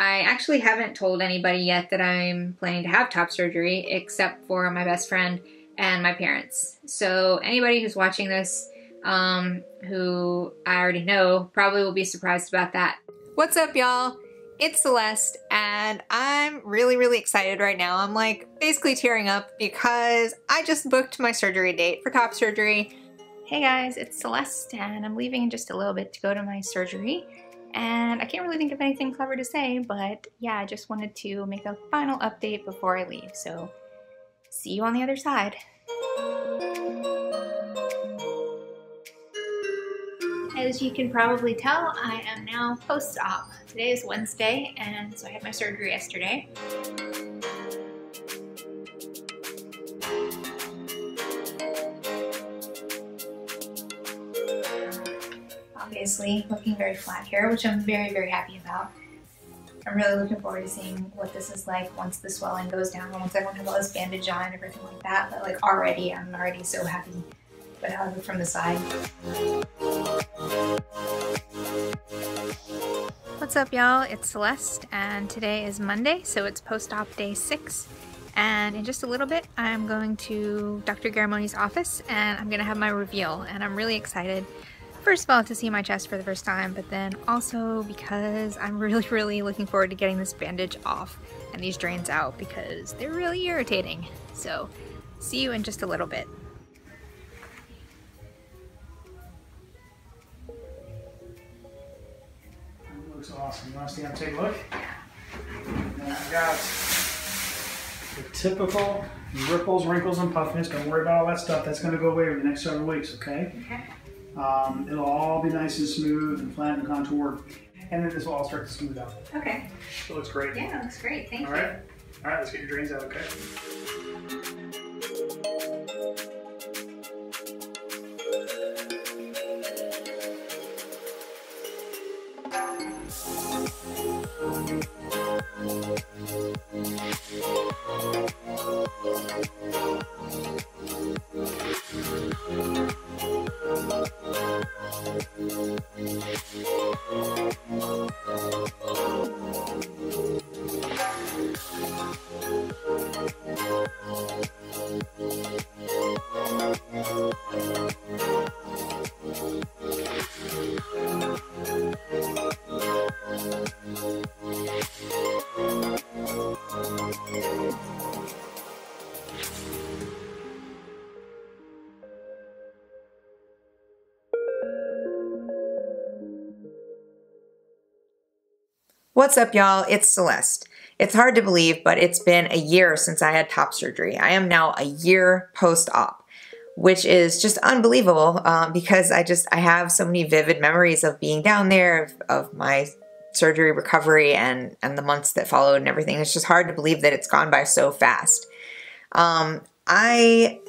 I actually haven't told anybody yet that I'm planning to have top surgery except for my best friend and my parents. So anybody who's watching this who I already know probably will be surprised about that. What's up, y'all? It's Celeste, and I'm really excited right now. I'm like basically tearing up because I just booked my surgery date for top surgery. Hey guys, it's Celeste, and I'm leaving in just a little bit to go to my surgery. And I can't really think of anything clever to say, but yeah, I just wanted to make a final update before I leave. So see you on the other side. As you can probably tell, I am now post-op. Today is Wednesday, and so I had my surgery yesterday. Obviously, looking very flat here, which I'm very happy about. I'm really looking forward to seeing what this is like once the swelling goes down, once I won't have all this bandage on and everything like that. But like I'm already so happy with how I look from the side. What's up, y'all? It's Celeste, and today is Monday, so it's post-op day 6. And in just a little bit, I'm going to Dr. Garramone's office, and I'm gonna have my reveal, and I'm really excited. First of all, to see my chest for the first time, but then also because I'm really looking forward to getting this bandage off and these drains out because they're really irritating. So, see you in just a little bit. That looks awesome. You want to stand and take a look? Now I've got the typical ripples, wrinkles, and puffiness. Don't worry about all that stuff. That's going to go away over the next several weeks, okay? Okay. It'll all be nice and smooth and flat and contoured, and then this will all start to smooth out. Okay. It looks great. Yeah, it looks great. Thank you. All right, let's get your drains out, okay? What's up, y'all? It's Celeste. It's hard to believe, but it's been a year since I had top surgery. I am now a year post-op, which is just unbelievable because I have so many vivid memories of being down there, of my surgery recovery and the months that followed and everything. It's just hard to believe that it's gone by so fast. I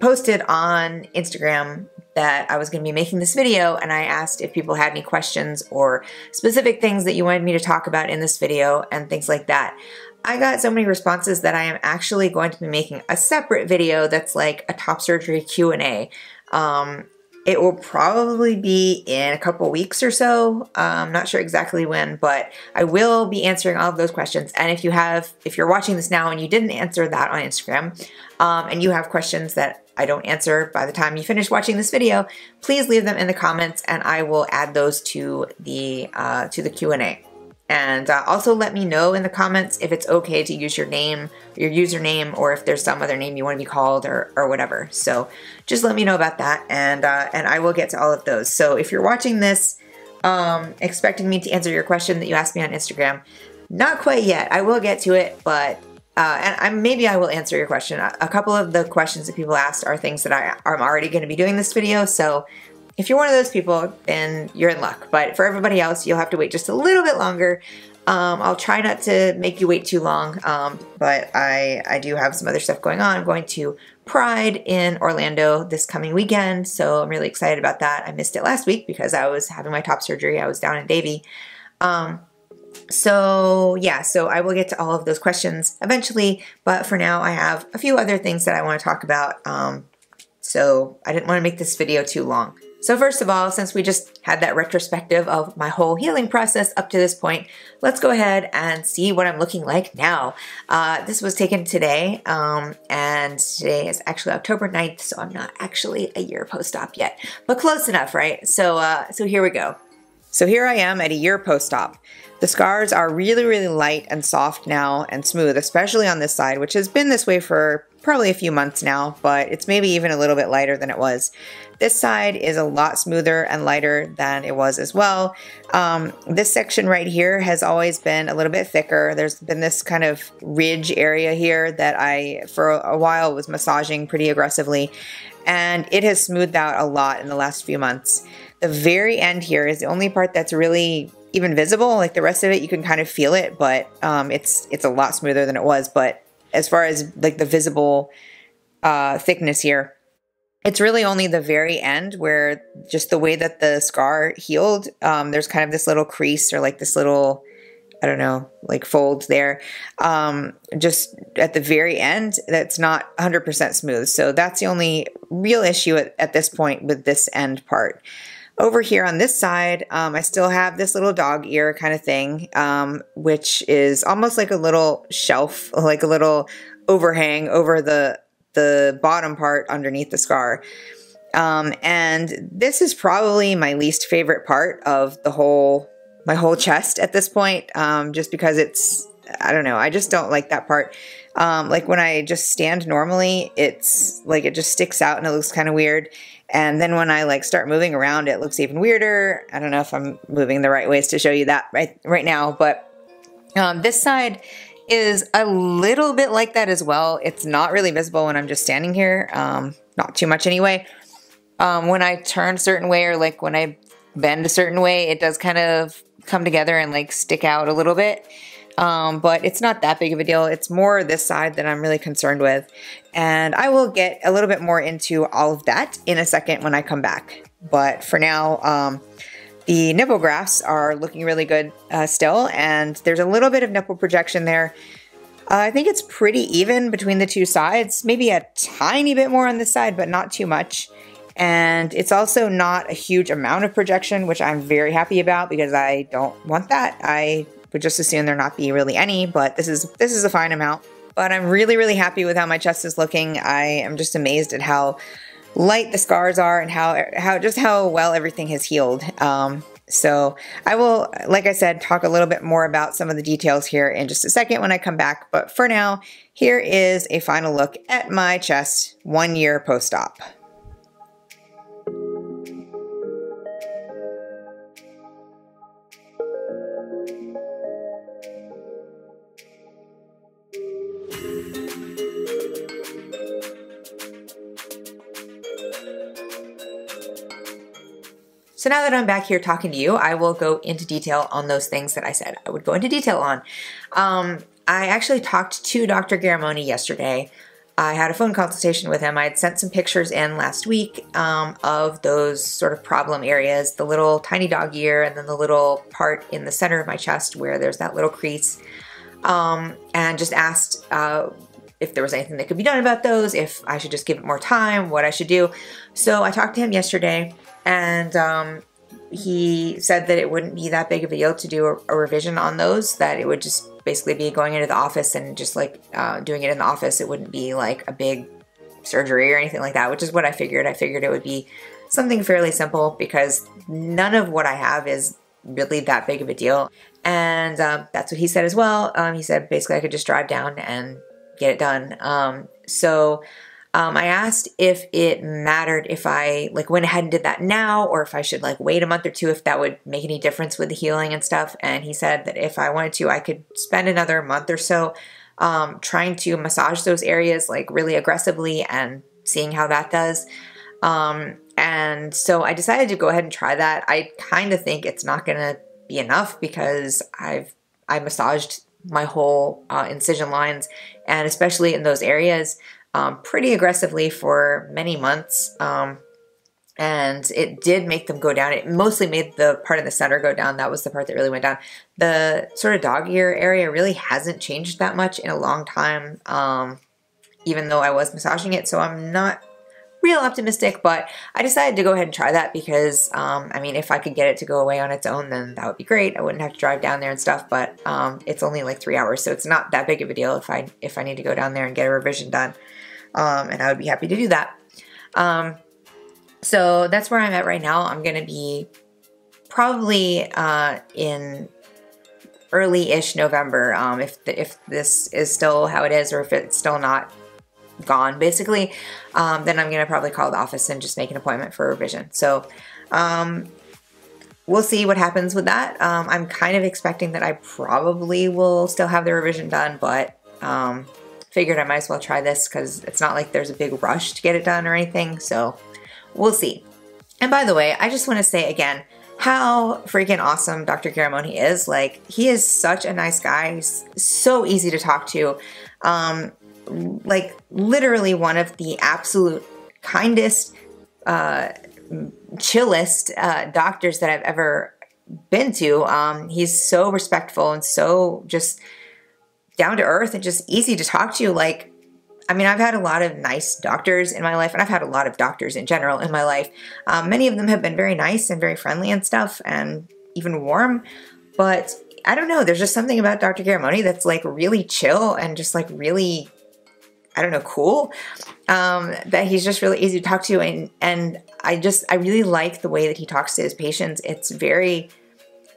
posted on Instagram that I was going to be making this video, and I asked if people had any questions or specific things that you wanted me to talk about in this video and things like that. I got so many responses that I am actually going to be making a separate video that's like a top surgery Q&A. It will probably be in a couple weeks or so. I'm not sure exactly when, but I will be answering all of those questions. And if you're watching this now and you didn't answer that on Instagram, and you have questions that I don't answer by the time you finish watching this video, please leave them in the comments and I will add those to the Q&A. And also let me know in the comments if it's okay to use your name, your username, or if there's some other name you want to be called or whatever. So just let me know about that, and I will get to all of those. So if you're watching this expecting me to answer your question that you asked me on Instagram, not quite yet. I will get to it, but maybe I will answer your question. A couple of the questions that people asked are things that I'm already going to be doing this video, so if you're one of those people, then you're in luck. But for everybody else, you'll have to wait just a little bit longer. I'll try not to make you wait too long, but I do have some other stuff going on. I'm going to Pride in Orlando this coming weekend, so I'm really excited about that. I missed it last week because I was having my top surgery. I was down in Davie. So yeah, so I will get to all of those questions eventually, but for now I have a few other things that I want to talk about, so I didn't want to make this video too long. So first of all, since we just had that retrospective of my whole healing process up to this point, let's go ahead and see what I'm looking like now. This was taken today, and today is actually October 9th, so I'm not actually a year post-op yet, but close enough, right? So here we go. So here I am at a year post-op. The scars are really, really light and soft now and smooth, especially on this side, which has been this way for probably a few months now, but it's maybe even a little bit lighter than it was. This side is a lot smoother and lighter than it was as well. This section right here has always been a little bit thicker. There's been this kind of ridge area here that I, for a while, was massaging pretty aggressively, and it has smoothed out a lot in the last few months. The very end here is the only part that's really even visible. Like the rest of it, you can kind of feel it, but it's a lot smoother than it was. But as far as like the visible thickness here, it's really only the very end where just the way that the scar healed, there's kind of this little crease or like this little, I don't know, like fold there. Just at the very end, that's not 100% smooth. So that's the only real issue at this point with this end part. Over here on this side, I still have this little dog ear kind of thing, which is almost like a little shelf, like a little overhang over the bottom part underneath the scar. And this is probably my least favorite part of my whole chest at this point, just because it's, I don't know, I just don't like that part. Like when I just stand normally, it's like it just sticks out and it looks kind of weird. And then when I like start moving around, it looks even weirder. I don't know if I'm moving the right ways to show you that right now, but this side is a little bit like that as well. It's not really visible when I'm just standing here, not too much anyway. When I turn a certain way or like when I bend a certain way, it does kind of come together and like stick out a little bit. But it's not that big of a deal. It's more this side that I'm really concerned with. And I will get a little bit more into all of that in a second when I come back. But for now, the nipple grafts are looking really good still. And there's a little bit of nipple projection there. I think it's pretty even between the two sides. Maybe a tiny bit more on this side, but not too much. And it's also not a huge amount of projection, which I'm very happy about because I don't want that. I would just assume there not be really any, but this is a fine amount. But I'm really, really happy with how my chest is looking. I am just amazed at how light the scars are and how well everything has healed. So I will, like I said, talk a little bit more about some of the details here in just a second when I come back. But for now, here is a final look at my chest 1 year post-op. So now that I'm back here talking to you, I will go into detail on those things that I said I would go into detail on. I actually talked to Dr. Garramone yesterday. I had a phone consultation with him. I had sent some pictures in last week of those sort of problem areas, the little tiny dog ear and then the little part in the center of my chest where there's that little crease, and just asked if there was anything that could be done about those, if I should just give it more time, what I should do. So I talked to him yesterday. And he said that it wouldn't be that big of a deal to do a revision on those, that it would just basically be going into the office and just like doing it in the office. It wouldn't be like a big surgery or anything like that, which is what I figured. I figured it would be something fairly simple because none of what I have is really that big of a deal. And that's what he said as well. He said basically I could just drive down and get it done. I asked if it mattered if I like went ahead and did that now or if I should like wait a month or two, if that would make any difference with the healing and stuff. And he said that if I wanted to, I could spend another month or so trying to massage those areas like really aggressively and seeing how that does. And so I decided to go ahead and try that. I kind of think it's not going to be enough because I massaged my whole incision lines, and especially in those areas, pretty aggressively for many months, and it did make them go down. It mostly made the part in the center go down. That was the part that really went down. The sort of dog ear area really hasn't changed that much in a long time, even though I was massaging it, so I'm not real optimistic, but I decided to go ahead and try that because, I mean, if I could get it to go away on its own, then that would be great. I wouldn't have to drive down there and stuff, but it's only like 3 hours, so it's not that big of a deal if I need to go down there and get a revision done, and I would be happy to do that. So that's where I'm at right now. I'm going to be probably in early-ish November, if this is still how it is, or if it's still not gone, basically, then I'm gonna probably call the office and just make an appointment for a revision. So we'll see what happens with that. I'm kind of expecting that I probably will still have the revision done, but figured I might as well try this because it's not like there's a big rush to get it done or anything, so we'll see. And by the way, I just want to say again how freaking awesome Dr. Garramone is. Like, he is such a nice guy. He's so easy to talk to. Like, literally one of the absolute kindest, chillest doctors that I've ever been to. He's so respectful and so just down to earth and just easy to talk to. Like, I mean, I've had a lot of nice doctors in my life, and I've had a lot of doctors in general in my life. Many of them have been very nice and very friendly and stuff, and even warm, but I don't know, there's just something about Dr. Garramone that's like really chill and just like really, I don't know, cool, that he's just really easy to talk to, and I really like the way that he talks to his patients. It's very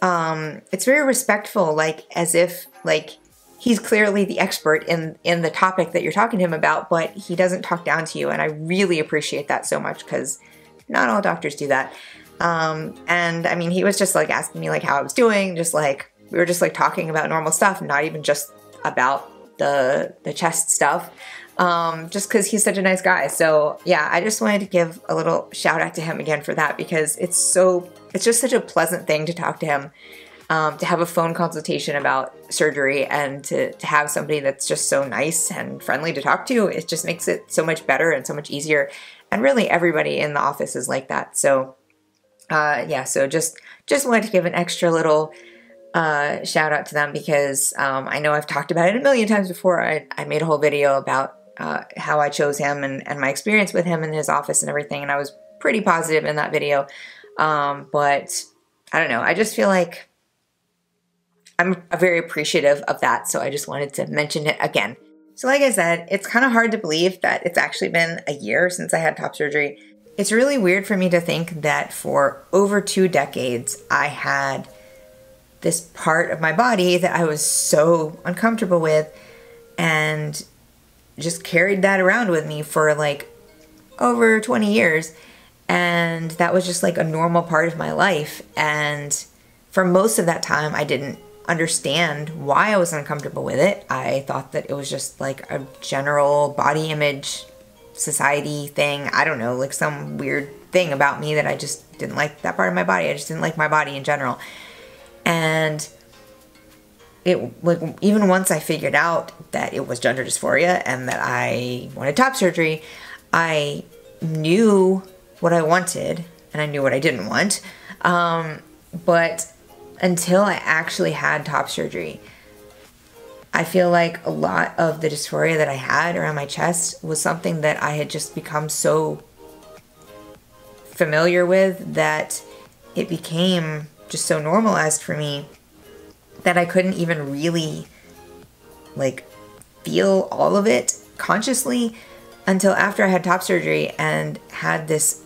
respectful, like as if like he's clearly the expert in the topic that you're talking to him about, but he doesn't talk down to you, and I really appreciate that so much because not all doctors do that. And I mean, he was just like asking me like how I was doing, just like we were just like talking about normal stuff, not even just about the chest stuff. Just because he's such a nice guy. So yeah, I just wanted to give a little shout out to him again for that, because it's just such a pleasant thing to talk to him, to have a phone consultation about surgery, and to have somebody that's just so nice and friendly to talk to. It just makes it so much better and so much easier. And really everybody in the office is like that. So yeah, so just wanted to give an extra little shout out to them, because I know I've talked about it a million times before. I made a whole video about how I chose him and my experience with him in his office and everything, and I was pretty positive in that video. But I don't know, I just feel like I'm very appreciative of that, so I just wanted to mention it again. So like I said, it's kind of hard to believe that it's actually been a year since I had top surgery. It's really weird for me to think that for over 2 decades, I had this part of my body that I was so uncomfortable with, and just carried that around with me for like over 20 years. And that was just like a normal part of my life. And for most of that time, I didn't understand why I was uncomfortable with it. I thought that it was just like a general body image society thing. I don't know, like some weird thing about me that I just didn't like that part of my body. I just didn't like my body in general. And it, like, even once I figured out that it was gender dysphoria and that I wanted top surgery, I knew what I wanted and I knew what I didn't want. But until I actually had top surgery, I feel like a lot of the dysphoria that I had around my chest was something that I had just become so familiar with that it became just so normalized for me that I couldn't even really like feel all of it consciously until after I had top surgery and had this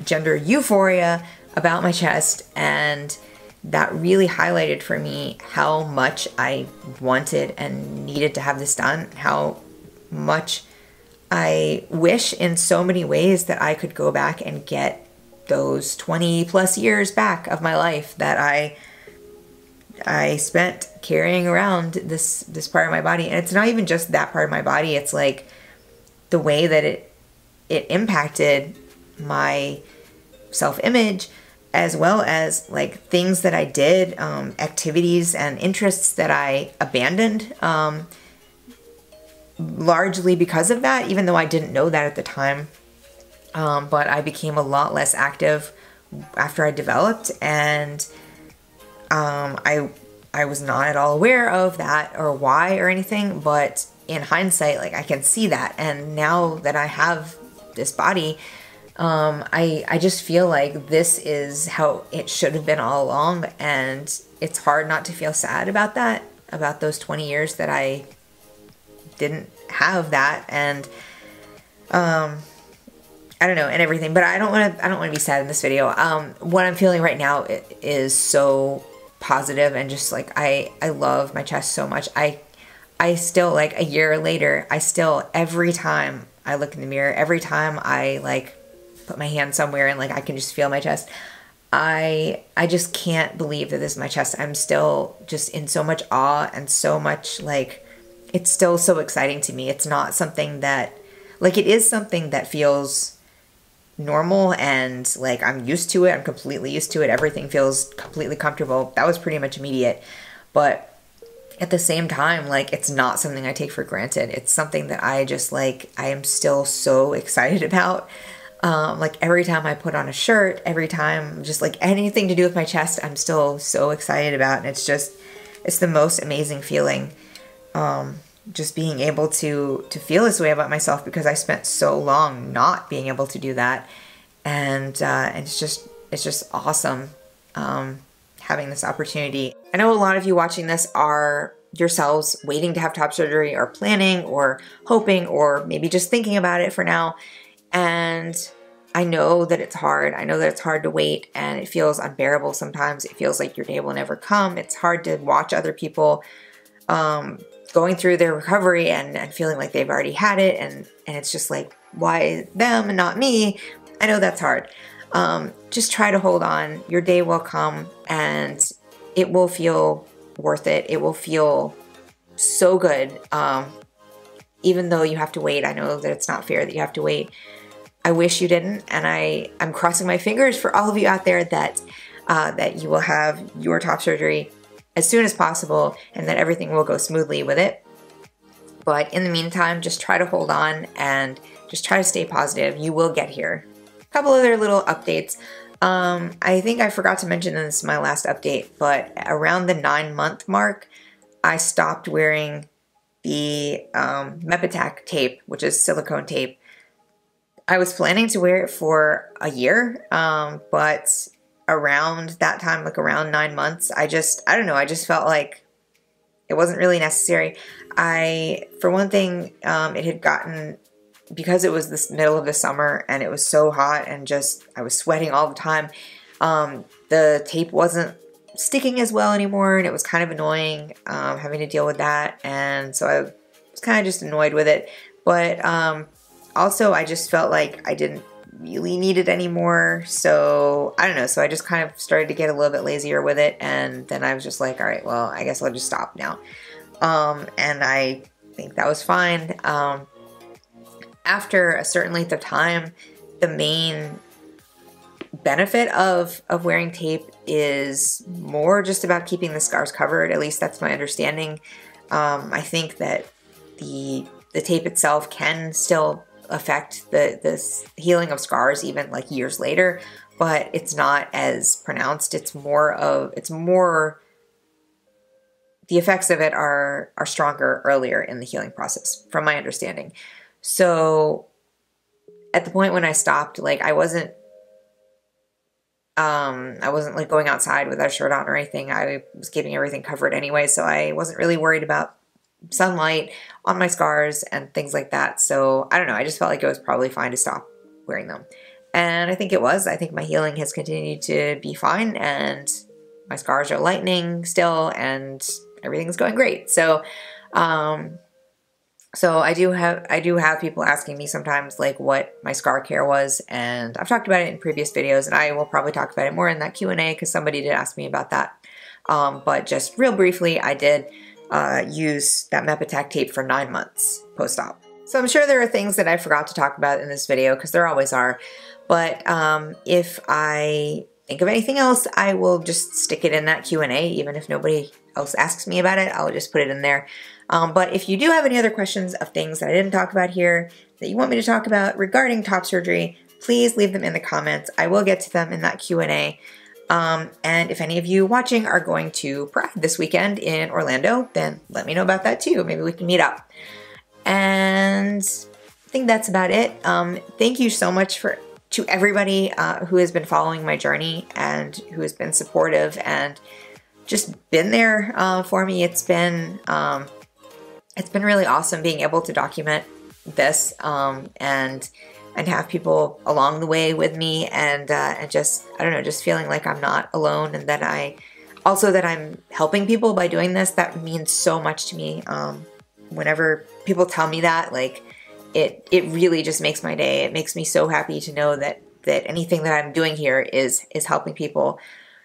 gender euphoria about my chest, and that really highlighted for me how much I wanted and needed to have this done, how much I wish in so many ways that I could go back and get those 20 plus years back of my life that I spent carrying around this part of my body. And it's not even just that part of my body, it's like the way that it impacted my self-image, as well as like things that I did, activities and interests that I abandoned, largely because of that, even though I didn't know that at the time. But I became a lot less active after I developed, and I was not at all aware of that or why or anything, but in hindsight, like I can see that. And now that I have this body. I just feel like this is how it should have been all along, and it's hard not to feel sad about that, about those 20 years that I didn't have that, and I don't know, and everything. But I don't want to be sad in this video. What I'm feeling right now is so positive, and just like I love my chest so much. I still, like a year later, I still, every time I look in the mirror, every time I like put my hand somewhere and like I can just feel my chest, I just can't believe that this is my chest. I'm still just in so much awe and so much, like, it's still so exciting to me. It's not something that, like, it is something that feels normal and like I'm used to it. I'm completely used to it. Everything feels completely comfortable. That was pretty much immediate. But at the same time, like, it's not something I take for granted. It's something that I just, like, I am still so excited about. Like, every time I put on a shirt, every time, just like anything to do with my chest, I'm still so excited about. And it's just, it's the most amazing feeling. Just being able to feel this way about myself, because I spent so long not being able to do that. And it's just awesome, having this opportunity. I know a lot of you watching this are yourselves waiting to have top surgery, or planning, or hoping, or maybe just thinking about it for now. And I know that it's hard. I know that it's hard to wait, and it feels unbearable sometimes. It feels like your day will never come. It's hard to watch other people going through their recovery and feeling like they've already had it, and it's just like, why them and not me? I know that's hard. Just try to hold on. Your day will come, and it will feel worth it. It will feel so good. Even though you have to wait. I know that it's not fair that you have to wait. I wish you didn't, and I'm crossing my fingers for all of you out there that that you will have your top surgery as soon as possible, and that everything will go smoothly with it. But in the meantime, just try to hold on and just try to stay positive. You will get here. A couple other little updates. I think I forgot to mention this in my last update, but around the 9-month mark, I stopped wearing the Mepitac tape, which is silicone tape. I was planning to wear it for a year, but around that time, like around 9 months, I don't know, I just felt like it wasn't really necessary. For one thing, it had gotten, because it was this middle of the summer and it was so hot and just, I was sweating all the time, the tape wasn't sticking as well anymore, and it was kind of annoying having to deal with that, and so I was kind of just annoyed with it. But also, I just felt like I didn't really need it anymore, so I don't know, so I just kind of started to get a little bit lazier with it, and then I was just like, all right, well, I guess I'll just stop now. And I think that was fine. After a certain length of time, the main benefit of wearing tape is more just about keeping the scars covered. At least that's my understanding. I think that the tape itself can still affect the healing of scars even like years later, but it's not as pronounced. It's more the effects of it are stronger earlier in the healing process, from my understanding. So at the point when I stopped, like I wasn't like going outside without a shirt on or anything. I was keeping everything covered anyway, so I wasn't really worried about sunlight on my scars and things like that. So I don't know, I just felt like it was probably fine to stop wearing them. And I think it was. I think my healing has continued to be fine, and my scars are lightening still, and everything's going great. So so I do have people asking me sometimes like what my scar care was, and I've talked about it in previous videos, and I will probably talk about it more in that Q&A because somebody did ask me about that. But just real briefly, I did use that Mepitac tape for 9 months post-op. So I'm sure there are things that I forgot to talk about in this video, because there always are. But if I think of anything else, I will just stick it in that Q&A. Even if nobody else asks me about it, I'll just put it in there. But if you do have any other questions of things that I didn't talk about here that you want me to talk about regarding top surgery, please leave them in the comments. I will get to them in that Q&A. And if any of you watching are going to Pride this weekend in Orlando, then let me know about that too. Maybe we can meet up. And think that's about it. Thank you so much to everybody who has been following my journey and who has been supportive and just been there for me. It's been really awesome being able to document this and have people along the way with me, and just, I don't know, just feeling like I'm not alone, and that I'm helping people by doing this. That means so much to me. Whenever people tell me that, like, it really just makes my day. It makes me so happy to know that anything that I'm doing here is helping people.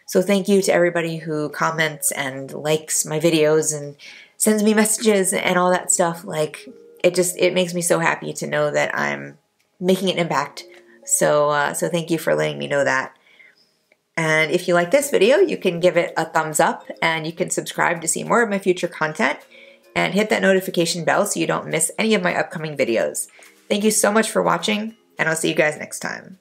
So thank you to everybody who comments and likes my videos and sends me messages and all that stuff. Like, it makes me so happy to know that I'm making an impact. So thank you for letting me know that. And if you like this video, you can give it a thumbs up, and you can subscribe to see more of my future content, and hit that notification bell so you don't miss any of my upcoming videos. Thank you so much for watching, and I'll see you guys next time.